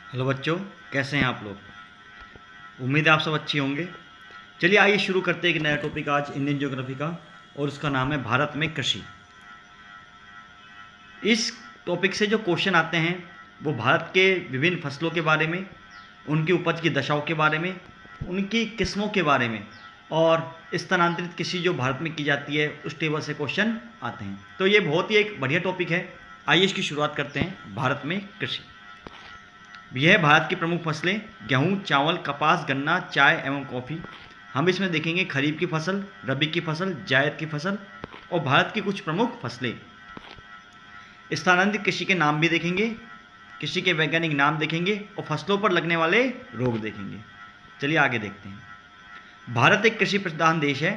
Hello बच्चों, कैसे हैं आप लोग। उम्मीद है आप सब अच्छे होंगे। चलिए आइए शुरू करते हैं एक नया टॉपिक आज इंडियन ज्योग्राफी का, और उसका नाम है भारत में कृषि। इस टॉपिक से जो क्वेश्चन आते हैं वो भारत के विभिन्न फसलों के बारे में, उनकी उपज की दशाओं के बारे में, उनकी किस्मों के बारे में और स्थानांतरित कृषि जो भारत में की जाती है उस टेबल से क्वेश्चन आते हैं। तो ये बहुत ही एक बढ़िया टॉपिक है। आइए इसकी शुरुआत करते हैं। भारत में कृषि। यह भारत की प्रमुख फसलें गेहूं, चावल, कपास, गन्ना, चाय एवं कॉफ़ी। हम इसमें देखेंगे खरीफ की फसल, रबी की फसल, जायद की फसल और भारत की कुछ प्रमुख फसलें। स्थानांतरित कृषि के नाम भी देखेंगे, कृषि के वैज्ञानिक नाम देखेंगे और फसलों पर लगने वाले रोग देखेंगे। चलिए आगे देखते हैं। भारत एक कृषि प्रधान देश है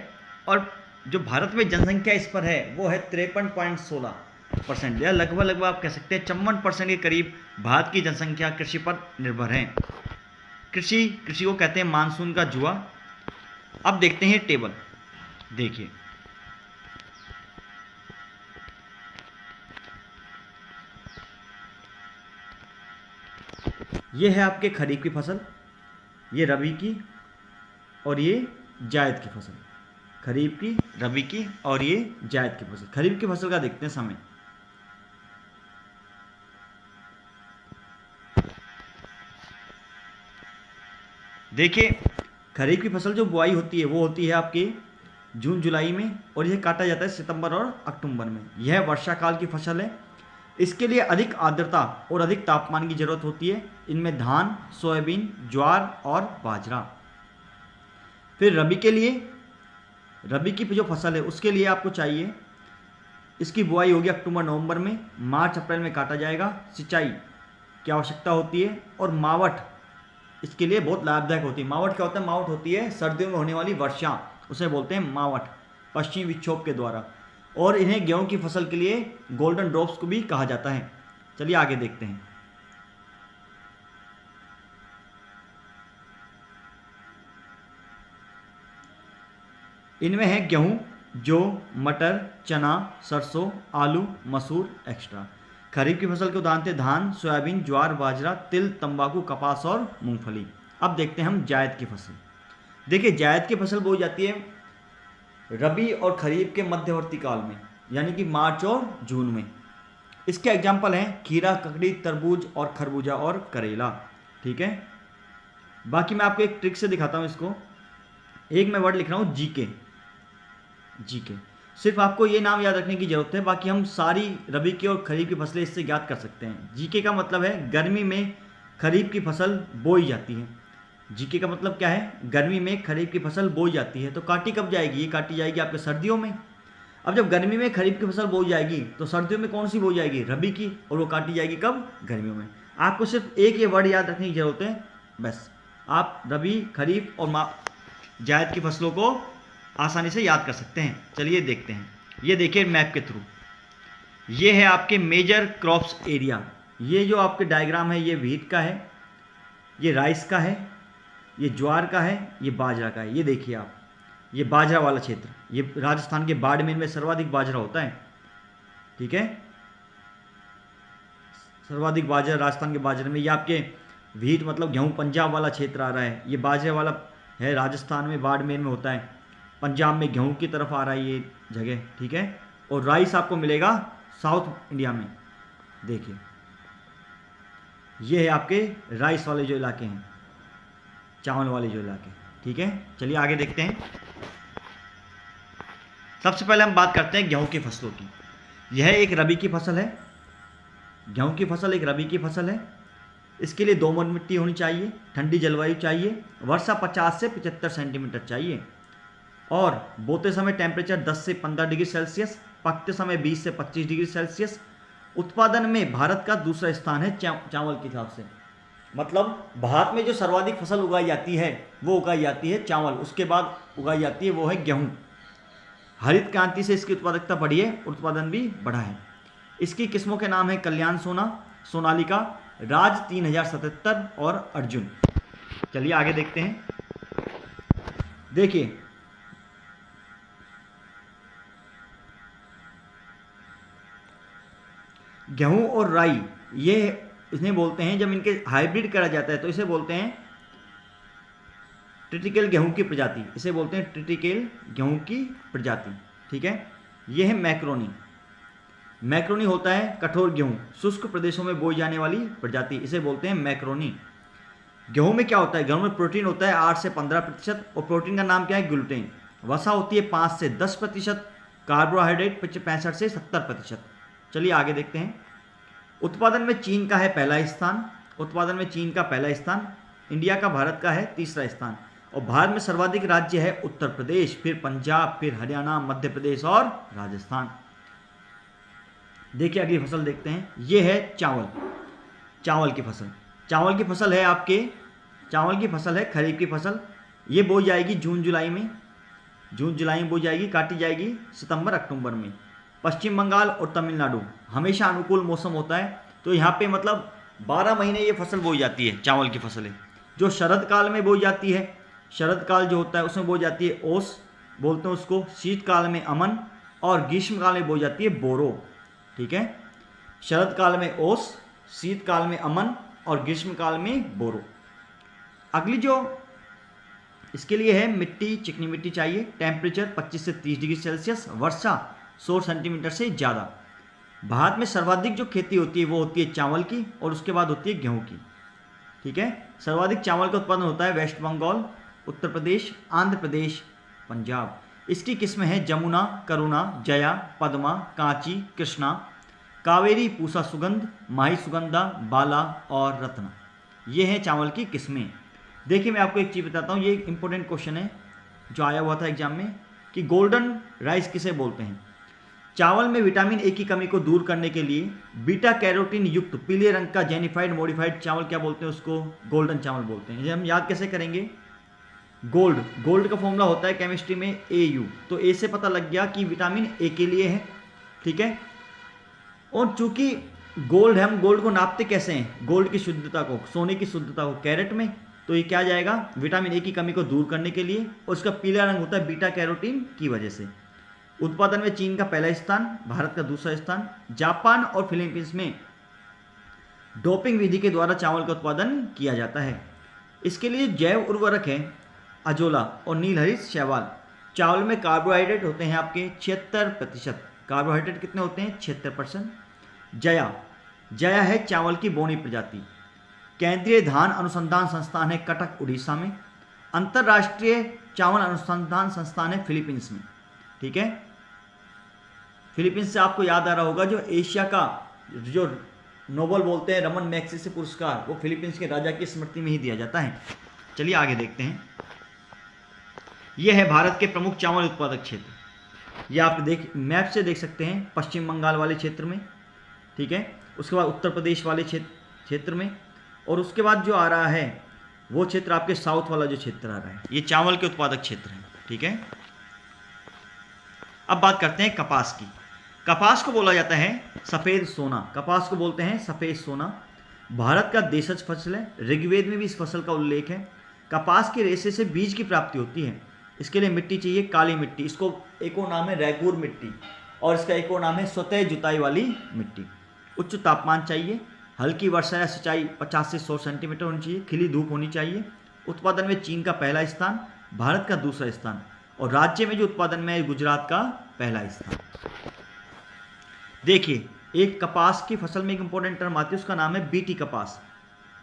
और जो भारत में जनसंख्या इस पर है वो है 53.16%, या लगभग आप कह सकते हैं 54% के करीब भारत की जनसंख्या कृषि पर निर्भर है। कृषि को कहते हैं मानसून का जुआ। अब देखते हैं टेबल। देखिए, ये है आपके खरीफ की फसल, ये रबी की और ये जायद की फसल। खरीफ की, रबी की और ये जायद की फसल। खरीफ की फसल का देखते हैं समय। देखिए, खरीफ की फसल जो बुआई होती है वो होती है आपकी जून जुलाई में, और यह काटा जाता है सितंबर और अक्टूबर में। यह वर्षा काल की फसल है। इसके लिए अधिक आर्द्रता और अधिक तापमान की जरूरत होती है। इनमें धान, सोयाबीन, ज्वार और बाजरा। फिर रबी के लिए, रबी की जो फसल है उसके लिए आपको चाहिए, इसकी बुआई होगी अक्टूबर नवंबर में, मार्च अप्रैल में काटा जाएगा। सिंचाई की आवश्यकता होती है और मावट इसके लिए बहुत लाभदायक होती है। मावट क्या होता है? मावट होती है सर्दियों में होने वाली वर्षा, उसे बोलते हैं मावट, पश्चिमी विक्षोभ के द्वारा। और इन्हें गेहूं की फसल के लिए गोल्डन ड्रॉप्स को भी कहा जाता है। चलिए आगे देखते हैं। इनमें है गेहूं, जौ, मटर, चना, सरसों, आलू, मसूर एक्स्ट्रा। खरीफ की फसल के उदाहरण थे धान, सोयाबीन, ज्वार, बाजरा, तिल, तंबाकू, कपास और मूंगफली। अब देखते हैं हम जायद की फसल। देखिए, जायद की फसल बोई जाती है रबी और खरीफ के मध्यवर्ती काल में, यानी कि मार्च और जून में। इसके एग्जाम्पल हैं खीरा, ककड़ी, तरबूज और खरबूजा और करेला। ठीक है। बाकी मैं आपको एक ट्रिक से दिखाता हूँ इसको। एक मैं वर्ड लिख रहा हूँ जीके। जीके सिर्फ आपको ये नाम याद रखने की जरूरत है, बाकी हम सारी रबी की और खरीफ की फसलें इससे याद कर सकते हैं। जीके का मतलब है गर्मी में खरीफ की फसल बोई जाती है। जीके का मतलब क्या है? गर्मी में खरीफ की फसल बोई जाती है। तो काटी कब जाएगी? ये काटी जाएगी आपके सर्दियों में। अब जब गर्मी में खरीफ की फसल बोई जाएगी तो सर्दियों में कौन सी बोई जाएगी? रबी की। और वो काटी जाएगी कब? गर्मियों में। आपको सिर्फ एक ये वर्ड याद रखने की जरूरत है, बस। आप रबी, खरीफ और जायद की फसलों को आसानी से याद कर सकते हैं। चलिए देखते हैं। ये देखिए मैप के थ्रू, ये है आपके मेजर क्रॉप्स एरिया। ये जो आपके डायग्राम है ये व्हीट का है, ये राइस का है, ये ज्वार का है, ये बाजरा का है। ये देखिए आप, ये बाजरा वाला क्षेत्र, ये राजस्थान के बाड़मेर में सर्वाधिक बाजरा होता है। ठीक है, सर्वाधिक बाजरा राजस्थान के बाजरे में। ये आपके व्हीट मतलब गेहूं पंजाब वाला क्षेत्र आ रहा है। ये बाजरे वाला है राजस्थान में बाड़मेर में होता है। पंजाब में गेहूं की तरफ आ रहा है ये जगह। ठीक है। और राइस आपको मिलेगा साउथ इंडिया में। देखिए, ये है आपके राइस वाले जो इलाके हैं, चावल वाले जो इलाके। ठीक है, चलिए आगे देखते हैं। सबसे पहले हम बात करते हैं गेहूं की फसलों की। यह एक रबी की फसल है। गेहूं की फसल एक रबी की फसल है। इसके लिए दोमट मिट्टी होनी चाहिए, ठंडी जलवायु चाहिए, वर्षा 50 से 75 सेंटीमीटर चाहिए, और बोते समय टेम्परेचर 10 से 15 डिग्री सेल्सियस, पकते समय 20 से 25 डिग्री सेल्सियस। उत्पादन में भारत का दूसरा स्थान है चावल के हिसाब से। मतलब भारत में जो सर्वाधिक फसल उगाई जाती है वो उगाई जाती है चावल, उसके बाद उगाई जाती है वो है गेहूं। हरित क्रांति से इसकी उत्पादकता बढ़ी है, उत्पादन भी बढ़ा है। इसकी किस्मों के नाम है कल्याण सोना, सोनालिका, राज 3077 और अर्जुन। चलिए आगे देखते हैं। देखिए, गेहूं और राई ये इन्हें बोलते हैं, जब इनके हाइब्रिड करा जाता है तो इसे बोलते हैं ट्रिटिकल गेहूं की प्रजाति, इसे बोलते हैं ट्रिटिकल गेहूं की प्रजाति। ठीक है, यह है मैक्रोनी। मैक्रोनी होता है कठोर गेहूं, शुष्क प्रदेशों में बोई जाने वाली प्रजाति, इसे बोलते हैं मैक्रोनी। गेहूं में क्या होता है, गेहूं में प्रोटीन होता है 8 से 15%, और प्रोटीन का नाम क्या है, ग्लूटेन। वसा होती है 5 से 10%, कार्बोहाइड्रेट 65 से 70%। चलिए आगे देखते हैं। उत्पादन में चीन का है पहला स्थान, उत्पादन में चीन का पहला स्थान, इंडिया का, भारत का है तीसरा स्थान। और भारत में सर्वाधिक राज्य है उत्तर प्रदेश, फिर पंजाब, फिर हरियाणा, मध्य प्रदेश और राजस्थान। देखिए अगली फसल देखते हैं, ये है चावल। चावल की फसल, चावल की फसल है आपके, चावल की फसल है खरीफ की फसल। ये बोई जाएगी जून जुलाई में, जून जुलाई में बोई जाएगी, काटी जाएगी सितंबर अक्टूबर में। पश्चिम बंगाल और तमिलनाडु हमेशा अनुकूल मौसम होता है, तो यहाँ पे मतलब 12 महीने ये फसल बोई जाती है चावल की फसलें। जो शरद काल में बोई जाती है, शरद काल जो होता है उसमें बोई जाती है ओस, बोलते हैं उसको, शीतकाल में अमन, और ग्रीष्मकाल में बोई जाती है बोरो। ठीक है, शरद काल में ओस, शीतकाल में अमन और ग्रीष्मकाल में बोरो। अगली जो इसके लिए है, मिट्टी चिकनी मिट्टी चाहिए, टेम्परेचर 25 से 30 डिग्री सेल्सियस, वर्षा 100 सेंटीमीटर से ज़्यादा। भारत में सर्वाधिक जो खेती होती है वो होती है चावल की, और उसके बाद होती है गेहूं की। ठीक है, सर्वाधिक चावल का उत्पादन होता है वेस्ट बंगाल, उत्तर प्रदेश, आंध्र प्रदेश, पंजाब। इसकी किस्में हैं जमुना, करुणा, जया, पद्मा, कांची, कृष्णा, कावेरी, पूसा सुगंध, माही सुगंधा, बाला और रत्ना। ये हैं चावल की किस्में। देखिए मैं आपको एक चीज़ बताता हूँ, ये एक इंपॉर्टेंट क्वेश्चन है जो आया हुआ था एग्जाम में, कि गोल्डन राइस किसे बोलते हैं। चावल में विटामिन ए की कमी को दूर करने के लिए बीटा कैरोटीन युक्त पीले रंग का जेनिफाइड मॉडिफाइड चावल क्या बोलते हैं, उसको गोल्डन चावल बोलते हैं। ये हम याद कैसे करेंगे, गोल्ड, गोल्ड का फॉर्मूला होता है केमिस्ट्री में AU, तो ए से पता लग गया कि विटामिन ए के लिए है। ठीक है, और चूंकि गोल्ड है, हम गोल्ड को नापते कैसे हैं, गोल्ड की शुद्धता को, सोने की शुद्धता को कैरेट में, तो ये क्या जाएगा, विटामिन ए की कमी को दूर करने के लिए, और उसका पीला रंग होता है बीटा कैरोटीन की वजह से। उत्पादन में चीन का पहला स्थान, भारत का दूसरा स्थान। जापान और फिलीपींस में डोपिंग विधि के द्वारा चावल का उत्पादन किया जाता है। इसके लिए जैव उर्वरक है अजोला और नीलहरित शैवाल। चावल में कार्बोहाइड्रेट होते हैं आपके 76%, कार्बोहाइड्रेट कितने होते हैं, 76%। जया, जया है चावल की बोनी प्रजाति। केंद्रीय धान अनुसंधान संस्थान है कटक उड़ीसा में। अंतर्राष्ट्रीय चावल अनुसंधान संस्थान है फिलीपींस में। ठीक है, फिलीपींस से आपको याद आ रहा होगा, जो एशिया का जो नोबेल बोलते हैं रमन मैग्सेसे पुरस्कार, वो फिलीपींस के राजा की स्मृति में ही दिया जाता है। चलिए आगे देखते हैं। यह है भारत के प्रमुख चावल उत्पादक क्षेत्र। ये आप मैप से देख सकते हैं, पश्चिम बंगाल वाले क्षेत्र में। ठीक है, उसके बाद उत्तर प्रदेश वाले क्षेत्र में, और उसके बाद जो आ रहा है वो क्षेत्र आपके साउथ वाला जो क्षेत्र आ रहा है, ये चावल के उत्पादक क्षेत्र है। ठीक है, अब बात करते हैं कपास की। कपास को बोला जाता है सफ़ेद सोना, कपास को बोलते हैं सफ़ेद सोना। भारत का देशज फसल है, ऋग्वेद में भी इस फसल का उल्लेख है। कपास के रेशे से बीज की प्राप्ति होती है। इसके लिए मिट्टी चाहिए काली मिट्टी, इसको एक और नाम है रैगूर मिट्टी, और इसका एक और नाम है स्वतः जुताई वाली मिट्टी। उच्च तापमान चाहिए, हल्की वर्षा या सिंचाई 50 से 100 सेंटीमीटर होनी चाहिए, खिली धूप होनी चाहिए। उत्पादन में चीन का पहला स्थान, भारत का दूसरा स्थान, और राज्य में जो उत्पादन में है गुजरात का पहला स्थान। देखिए एक कपास की फसल में एक इंपॉर्टेंट टर्म आती है, उसका नाम है बीटी कपास।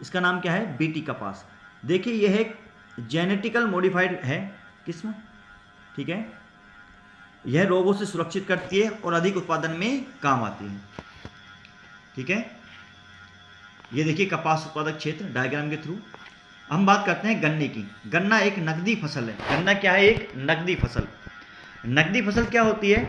इसका नाम क्या है, बीटी कपास। देखिए यह एक जेनेटिकल मॉडिफाइड है किस्म। ठीक है, यह रोगों से सुरक्षित करती है और अधिक उत्पादन में काम आती है। ठीक है, ये देखिए कपास उत्पादक क्षेत्र डायग्राम के थ्रू। हम बात करते हैं गन्ने की। गन्ना एक नकदी फसल है। गन्ना क्या है, एक नकदी फसल। नकदी फसल क्या होती है,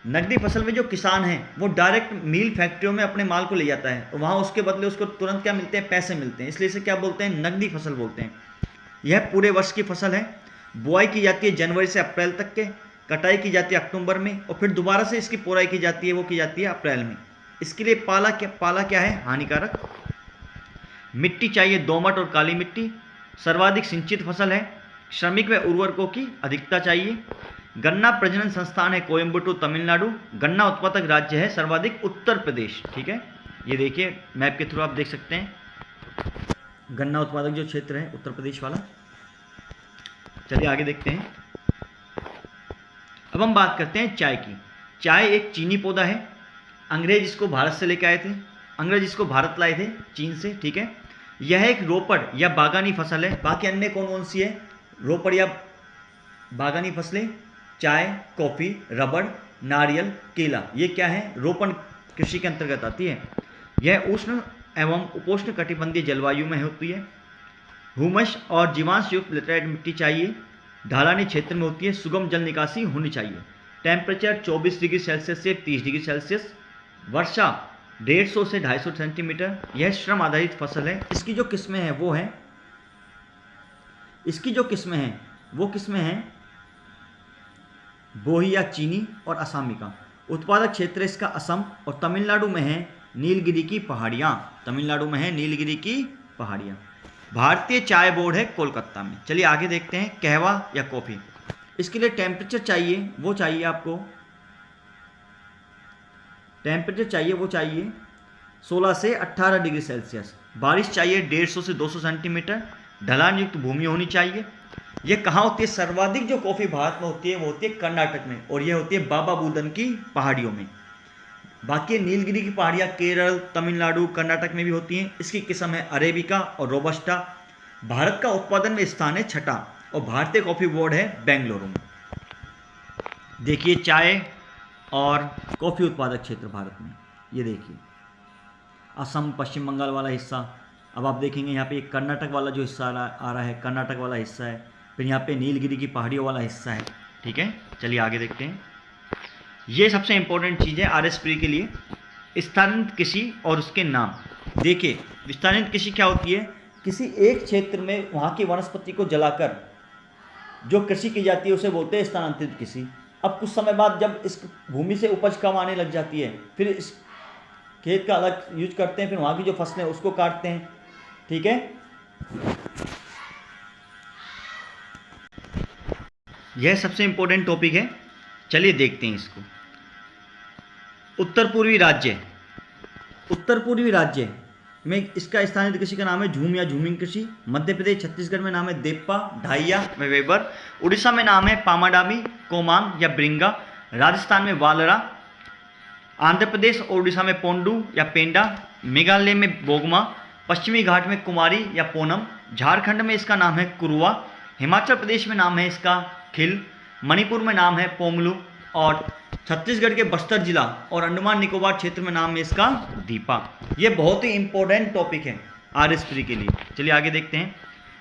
नकदी फसल में जो किसान है वो डायरेक्ट मिल फैक्ट्रियों में अपने माल को ले जाता है, और वहाँ उसके बदले उसको तुरंत क्या मिलते हैं, पैसे मिलते हैं, इसलिए इसे क्या बोलते हैं, नकदी फसल बोलते हैं। यह पूरे वर्ष की फसल है। बुआई की जाती है जनवरी से अप्रैल तक के, कटाई की जाती है अक्टूबर में, और फिर दोबारा से इसकी पोराई की जाती है, वो की जाती है अप्रैल में। इसके लिए पाला क्या है, हानिकारक। मिट्टी चाहिए दोमट और काली मिट्टी। सर्वाधिक सिंचित फसल है। श्रमिक व उर्वरकों की अधिकता चाहिए। गन्ना प्रजनन संस्थान है कोयम्बटूर तमिलनाडु। गन्ना उत्पादक राज्य है सर्वाधिक उत्तर प्रदेश। ठीक है, ये देखिए मैप के थ्रू आप देख सकते हैं गन्ना उत्पादक जो क्षेत्र है उत्तर प्रदेश वाला। चलिए आगे देखते हैं। अब हम बात करते हैं चाय की। चाय एक चीनी पौधा है। अंग्रेज इसको भारत से लेकर आए थे, अंग्रेज इसको भारत लाए थे चीन से, ठीक है। यह एक रोपड़ या बागानी फसल है। बाकी अन्य कौन कौन सी है रोपड़ या बागानी फसलें? चाय, कॉफ़ी, रबड़, नारियल, केला, ये क्या है? रोपण कृषि के अंतर्गत आती है। यह उष्ण एवं उपोष्ण कटिबंधीय जलवायु में होती है। ह्यूमस और जीवांश युक्त लेटराइट मिट्टी चाहिए। ढलानी क्षेत्र में होती है। सुगम जल निकासी होनी चाहिए। टेम्परेचर 24 डिग्री सेल्सियस से 30 डिग्री सेल्सियस। वर्षा 150 से 250 सेंटीमीटर। यह श्रम आधारित फसल है। इसकी जो किस्में हैं वो किस्में हैं बोही या चीनी और असामी का। उत्पादक क्षेत्र इसका असम और तमिलनाडु में है नीलगिरी की पहाड़ियाँ। भारतीय चाय बोर्ड है कोलकाता में। चलिए आगे देखते हैं कहवा या कॉफ़ी। इसके लिए टेम्परेचर चाहिए वो चाहिए 16 से 18 डिग्री सेल्सियस। बारिश चाहिए 150 से 200 सेंटीमीटर। ढलान युक्त भूमि होनी चाहिए। यह कहाँ होती है? सर्वाधिक जो कॉफ़ी भारत में होती है वो होती है कर्नाटक में, और यह होती है बाबा बुदन की पहाड़ियों में। बाकी नीलगिरी की पहाड़ियाँ केरल, तमिलनाडु, कर्नाटक में भी होती हैं। इसकी किस्म है अरेबिका और रोबस्टा। भारत का उत्पादन में स्थान है 6, और भारतीय कॉफ़ी बोर्ड है बेंगलुरु में। देखिए चाय और कॉफ़ी उत्पादक क्षेत्र भारत में, ये देखिए असम, पश्चिम बंगाल वाला हिस्सा। अब आप देखेंगे यहाँ पे एक कर्नाटक वाला जो हिस्सा आ रहा है, कर्नाटक वाला हिस्सा है। फिर यहाँ पे नीलगिरी की पहाड़ियों वाला हिस्सा है, ठीक है। चलिए आगे देखते हैं। ये सबसे इंपॉर्टेंट चीज़ है RSP के लिए, स्थानांतरित कृषि और उसके नाम। देखिए स्थानांतरित कृषि क्या होती है? किसी एक क्षेत्र में वहाँ की वनस्पति को जलाकर जो कृषि की जाती है उसे बोलते हैं स्थानांतरित कृषि। अब कुछ समय बाद जब इस भूमि से उपज कम आने लग जाती है, फिर इस खेत का अलग यूज करते हैं, फिर वहाँ की जो फसलें उसको काटते हैं, ठीक है। यह सबसे इंपॉर्टेंट टॉपिक है। चलिए देखते हैं इसको। उत्तर पूर्वी राज्य में इसका स्थानीय कृषि का नाम है झूम या झूमिंग कृषि। मध्य प्रदेश, छत्तीसगढ़ में नाम है देप्पा, ढाइया व वेबर। उड़ीसा में नाम है पामाडामी, कोमांग या ब्रिंगा। राजस्थान में वालरा। आंध्र प्रदेश और उड़ीसा में पोंडू या पेंडा। मेघालय में बोगमा। पश्चिमी घाट में कुमारी या पोनम। झारखंड में इसका नाम है कुरुआ। हिमाचल प्रदेश में नाम है इसका खिल। मणिपुर में नाम है पोमलू। और छत्तीसगढ़ के बस्तर जिला और अंडमान निकोबार क्षेत्र में नाम है इसका दीपा। ये बहुत ही इंपॉर्टेंट टॉपिक है RSP के लिए। चलिए आगे देखते हैं।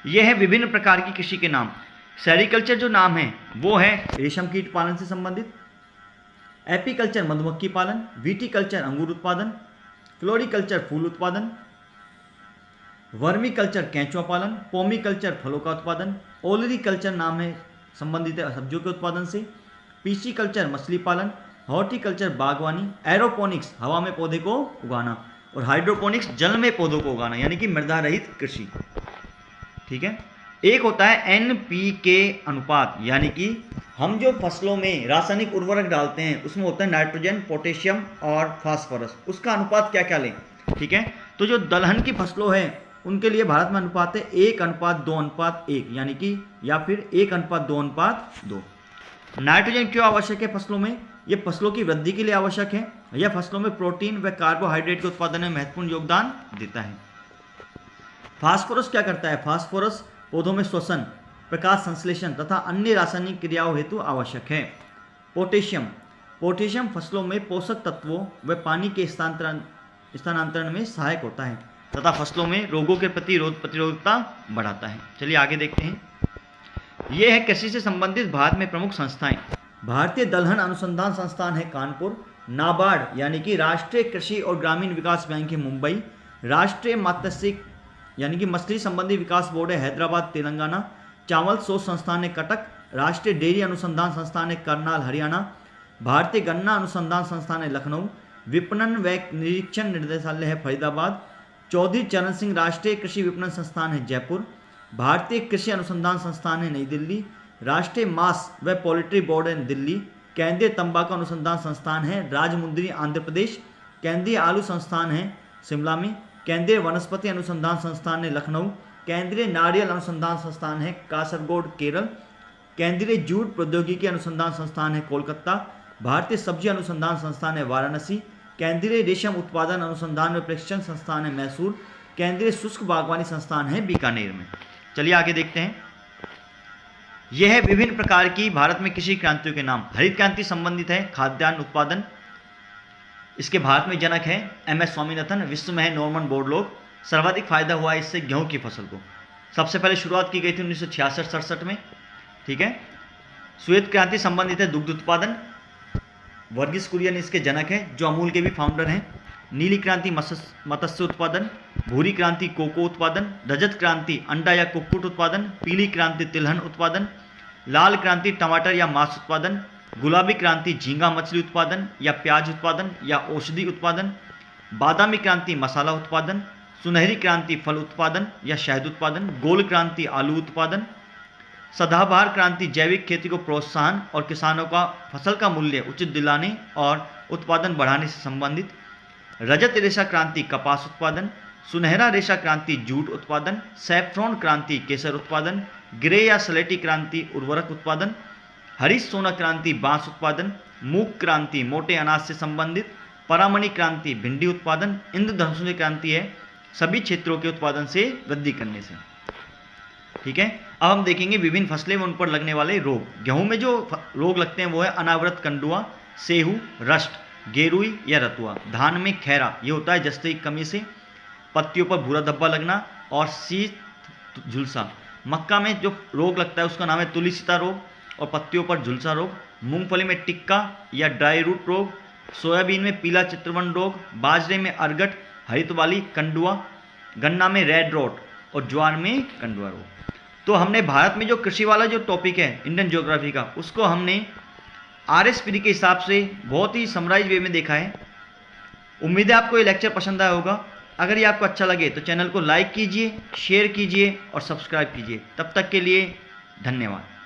ये है विभिन्न प्रकार की कृषि के नाम। सेरिकल्चर जो नाम है वो है रेशम कीट पालन से संबंधित। एपीकल्चर मधुमक्खी पालन। विटीकल्चर अंगूर उत्पादन। फ्लोरिकल्चर फूल उत्पादन। वर्मीकल्चर केंचुआ पालन। पोमीकल्चर फलों का उत्पादन। ओलरीकल्चर नाम है संबंधित है सब्जियों के उत्पादन से। पीसीकल्चर मछली पालन। हॉर्टिकल्चर बागवानी। एरोपोनिक्स हवा में पौधे को उगाना। और हाइड्रोपोनिक्स जल में पौधों को उगाना, यानी कि मृदा रहित कृषि, ठीक है। एक होता है NPK अनुपात, यानी कि हम जो फसलों में रासायनिक उर्वरक डालते हैं उसमें होता है नाइट्रोजन, पोटेशियम और फास्फोरस। उसका अनुपात क्या क्या लें, ठीक है। तो जो दलहन की फसलों हैं उनके लिए भारत में अनुपात है 1:2:1, यानी कि या फिर 1:2:2। नाइट्रोजन क्यों आवश्यक है फसलों में? ये फसलों की वृद्धि के लिए आवश्यक है। यह फसलों में प्रोटीन व कार्बोहाइड्रेट के उत्पादन में महत्वपूर्ण योगदान देता है। फास्फोरस क्या करता है? फास्फोरस पौधों में श्वसन, प्रकाश संश्लेषण तथा अन्य रासायनिक क्रियाओं हेतु आवश्यक है। पोटेशियम फसलों में पोषक तत्वों व पानी के स्थानांतरण में सहायक होता है तथा फसलों में रोगों के प्रति रोग प्रतिरोधकता बढ़ाता है। चलिए आगे देखते हैं। ये है कृषि से संबंधित भारत में प्रमुख संस्थाएं। भारतीय दलहन अनुसंधान संस्थान है कानपुर। नाबार्ड यानी कि राष्ट्रीय कृषि और ग्रामीण विकास बैंक है मुंबई। राष्ट्रीय मत्स्य यानी कि मछली संबंधी विकास बोर्ड है हैदराबाद तेलंगाना। चावल शोध संस्थान है कटक। राष्ट्रीय डेयरी अनुसंधान संस्थान है करनाल हरियाणा। भारतीय गन्ना अनुसंधान संस्थान है लखनऊ। विपणन व निरीक्षण निर्देशालय है फरीदाबाद। चौधरी चरण सिंह राष्ट्रीय कृषि विपणन संस्थान है जयपुर। भारतीय कृषि अनुसंधान संस्थान है नई दिल्ली। राष्ट्रीय मांस व पोल्ट्री बोर्ड है दिल्ली। केंद्रीय तंबाकू अनुसंधान संस्थान है राजमुंद्री आंध्र प्रदेश। केंद्रीय आलू संस्थान है शिमला में। केंद्रीय वनस्पति अनुसंधान संस्थान है लखनऊ। केंद्रीय नारियल अनुसंधान संस्थान है कासरगोड केरल। केंद्रीय जूट प्रौद्योगिकी अनुसंधान संस्थान है कोलकाता। भारतीय सब्जी अनुसंधान संस्थान है वाराणसी। केंद्रीय रेशम उत्पादन अनुसंधान व प्रशिक्षण संस्थान है मैसूर। केंद्रीय शुष्क बागवानी संस्थान है बीकानेर में। चलिए आगे देखते हैं। यह है विभिन्न प्रकार की भारत में कृषि क्रांतियों के नाम। हरित क्रांति संबंधित है खाद्यान्न उत्पादन, इसके भारत में जनक है MS स्वामीनाथन, विश्व में है नॉर्मन बोरलॉग। सर्वाधिक फायदा हुआ है इससे गेहूं की फसल को। सबसे पहले शुरुआत की गई थी 1966-67 में, ठीक है। श्वेत क्रांति संबंधित है दुग्ध उत्पादन, वर्गीस कुरियन इसके जनक है जो अमूल के भी फाउंडर हैं। नीली क्रांति मत्स्य उत्पादन, भूरी क्रांति कोको उत्पादन, रजत क्रांति अंडा या कुक्कुट उत्पादन, पीली क्रांति तिलहन उत्पादन, लाल क्रांति टमाटर या मांस उत्पादन, गुलाबी क्रांति झींगा मछली उत्पादन या प्याज उत्पादन या औषधि उत्पादन, बादामी क्रांति मसाला उत्पादन, सुनहरी क्रांति फल उत्पादन या शहद उत्पादन, गोल क्रांति आलू उत्पादन, सदाबहार क्रांति जैविक खेती को प्रोत्साहन और किसानों का फसल का मूल्य उचित दिलाने और उत्पादन बढ़ाने से संबंधित, रजत रेशा क्रांति कपास उत्पादन, सुनहरा रेशा क्रांति जूट उत्पादन, सैफ्रॉन क्रांति केसर उत्पादन, ग्रे या स्लेटी क्रांति उर्वरक उत्पादन, हरी सोना क्रांति बांस उत्पादन, मूंग क्रांति मोटे अनाज से संबंधित, परामणि क्रांति भिंडी उत्पादन, इंद्रधनुषी क्रांति है सभी क्षेत्रों के उत्पादन से वृद्धि करने से, ठीक है। अब हम देखेंगे विभिन्न फसलें में उन पर लगने वाले रोग। गेहूं में जो रोग लगते हैं वो है अनावृत कंडुआ, सेहू, रस्ट, गेरुई या रतुआ। धान में खैरा, ये होता है जस्ते की कमी से, पत्तियों पर भूरा धब्बा लगना और शीत झुलसा। मक्का में जो रोग लगता है उसका नाम है तुलिसिता रोग और पत्तियों पर झुलसा रोग। मूंगफली में टिक्का या ड्राई रूट रोग, सोयाबीन में पीला चित्रवन रोग, बाजरे में अरगट, हरित वाली कंडुआ, गन्ना में रेड रॉट और ज्वार में कंडुआ रोग। तो हमने भारत में जो कृषि वाला जो टॉपिक है इंडियन ज्योग्राफी का, उसको हमने RS के हिसाब से बहुत ही समराइज वे में देखा है। उम्मीद है आपको ये लेक्चर पसंद आया होगा। अगर ये आपको अच्छा लगे तो चैनल को लाइक कीजिए, शेयर कीजिए और सब्सक्राइब कीजिए। तब तक के लिए धन्यवाद।